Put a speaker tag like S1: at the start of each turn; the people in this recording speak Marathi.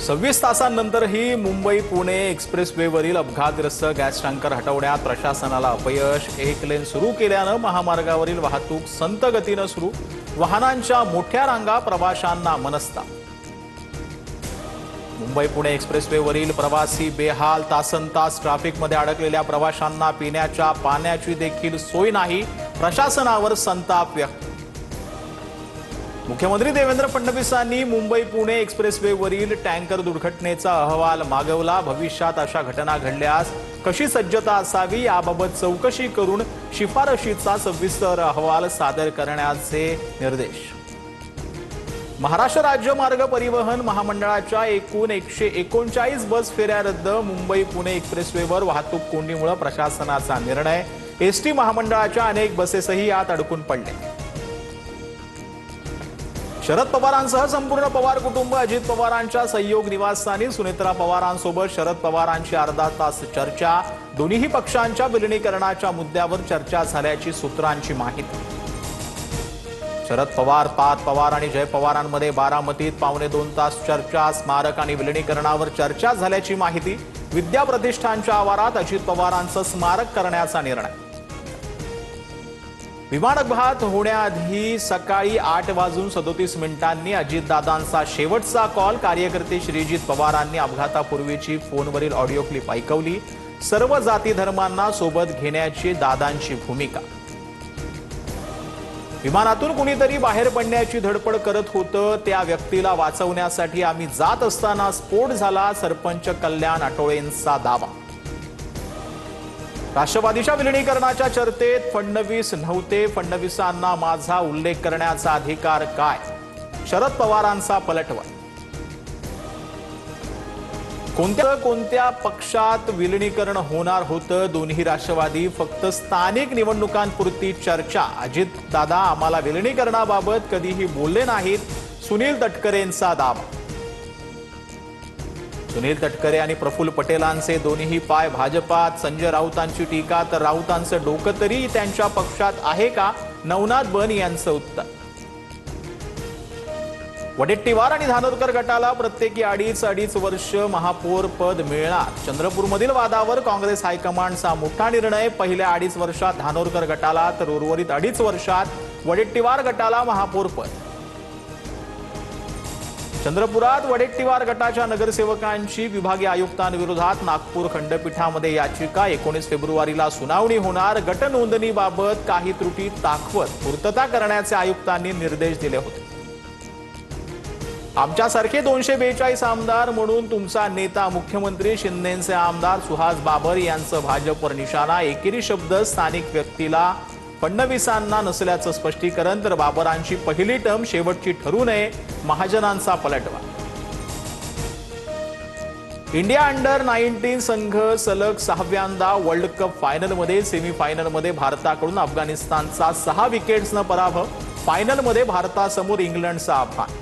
S1: 26 तासांनंतरही मुंबई पुणे एक्सप्रेसवेवरील अपघातग्रस्त गॅस टँकर हटवण्यात प्रशासनाला अपयश। एक लेन सुरू केल्यानं महामार्गावरील वाहतूक संत गतीनं सुरू। वाहनांच्या मोठ्या रांगा, प्रवाशांना मनस्ताप। मुंबई पुणे एक्सप्रेसवेवरील प्रवासी बेहाल। तासनतास ट्रॅफिकमध्ये अडकलेल्या प्रवाशांना पिण्याच्या पाण्याची देखील सोय नाही। प्रशासनावर संताप व्यक्त। मुख्यमंत्री देवेंद्र फडणवीसांनी मुंबई पुणे एक्सप्रेसवेवरील टँकर दुर्घटनेचा अहवाल मागवला। भविष्यात अशा घटना घडल्यास कशी सज्जता असावी याबाबत चौकशी करून शिफारशीचा सविस्तर अहवाल सादर करण्याचे निर्देश। महाराष्ट्र राज्य मार्ग परिवहन महामंडळाच्या एकूण 139 बस फेऱ्या रद्द। मुंबई पुणे एक्सप्रेसवेवर वाहतूक कोंडीमुळे प्रशासनाचा निर्णय। एसटी महामंडळाच्या अनेक बसेसही यात अडकून पडले। शरद पवारांसह संपूर्ण पवार कुटुंब अजित पवारांच्या सहयोग निवासस्थानी। सुनेत्रा पवारांसोबत शरद पवारांची अर्धा तास चर्चा। दोन्ही पक्षांच्या विलीनीकरणाच्या मुद्द्यावर चर्चा झाल्याची सूत्रांची माहिती। शरद पवार, पार्थ पवार आणि जय पवारांमध्ये बारामतीत 2.25 तास चर्चा। स्मारक आणि विलीनीकरणावर चर्चा झाल्याची माहिती। विद्या प्रतिष्ठानच्या आवारात अजित पवारांचं स्मारक करण्याचा निर्णय। विमान अपघात होण्याआधी सकाळी 8:37 अजितदादांचा शेवटचा कॉल। कार्यकर्ते श्रीजित पवारांनी अपघातापूर्वीची फोनवरील ऑडिओ क्लिप ऐकवली। सर्व जाती धर्मांना सोबत घेण्याची दादांची भूमिका। विमानातून कुणीतरी बाहेर पडण्याची धडपड करत होतं, त्या व्यक्तीला वाचवण्यासाठी आम्ही जात असताना स्फोट झाला। सरपंच कल्याण आठवळेंचा दावा। राष्ट्रवादीच्या विलीनीकरणाच्या चर्चेत फडणवीस नव्हते। फडणवीसांना माझा उल्लेख करण्याचा अधिकार काय? शरद पवारांचा पलटवार। कोणत्या पक्षात विलीनीकरण होणार होतं? दोन्ही राष्ट्रवादी फक्त स्थानिक निवडणुकांपुरती चर्चा। अजित दादा आम्हाला विलीनीकरणाबाबत कधीही बोलले नाहीत। सुनील तटकरेंचा दावा। सुनील तटकरे आणि प्रफुल्ल पटेलांचे दोन्ही पाय भाजपात। संजय राऊतांची टीका, तर राऊतांचं डोकं तरी त्यांच्या पक्षात आहे का? नवनाथ बन यांचं उत्तर। वडेट्टीवार आणि धानोरकर गटाला प्रत्येकी 2.5 वर्ष महापौर पद मिळणार। चंद्रपूरमधील वादावर काँग्रेस हायकमांडचा मोठा निर्णय। पहिल्या 2.5 वर्षात धानोरकर गटाला, तर उर्वरित 2.5 वर्षात वडेट्टीवार गटाला महापौर पद। चंद्रपुरात वडेट्टीवार गटाच्या नगरसेवकांची विभागीय आयुक्तांविरोधात नागपूर खंडपीठामध्ये याचिका। 19 फेब्रुवारीला सुनावणी होणार। गटनोंदणीबाबत काही त्रुटी दाखवत पूर्तता करण्याचे आयुक्तांनी निर्देश दिले होते। आमच्यासारखे 242 आमदार म्हणून तुमचा नेता मुख्यमंत्री। शिंदेचे आमदार सुहास बाबर यांचं भाजपवर निशाणा। एकेरी शब्द स्थानिक व्यक्तीला फडणवीसांना नसल्याचं स्पष्टीकरण, तर बाबरांची पहिली टर्म शेवटची ठरू नये, महाजनांचा पलटवार। इंडिया अंडर-19 संघ सलग 6व्यांदा वर्ल्ड कप फायनलमध्ये। सेमीफायनलमध्ये भारताकडून अफगाणिस्तानचा 6 विकेट्सनं पराभव। फायनलमध्ये भारतासमोर इंग्लंडचा आव्हान।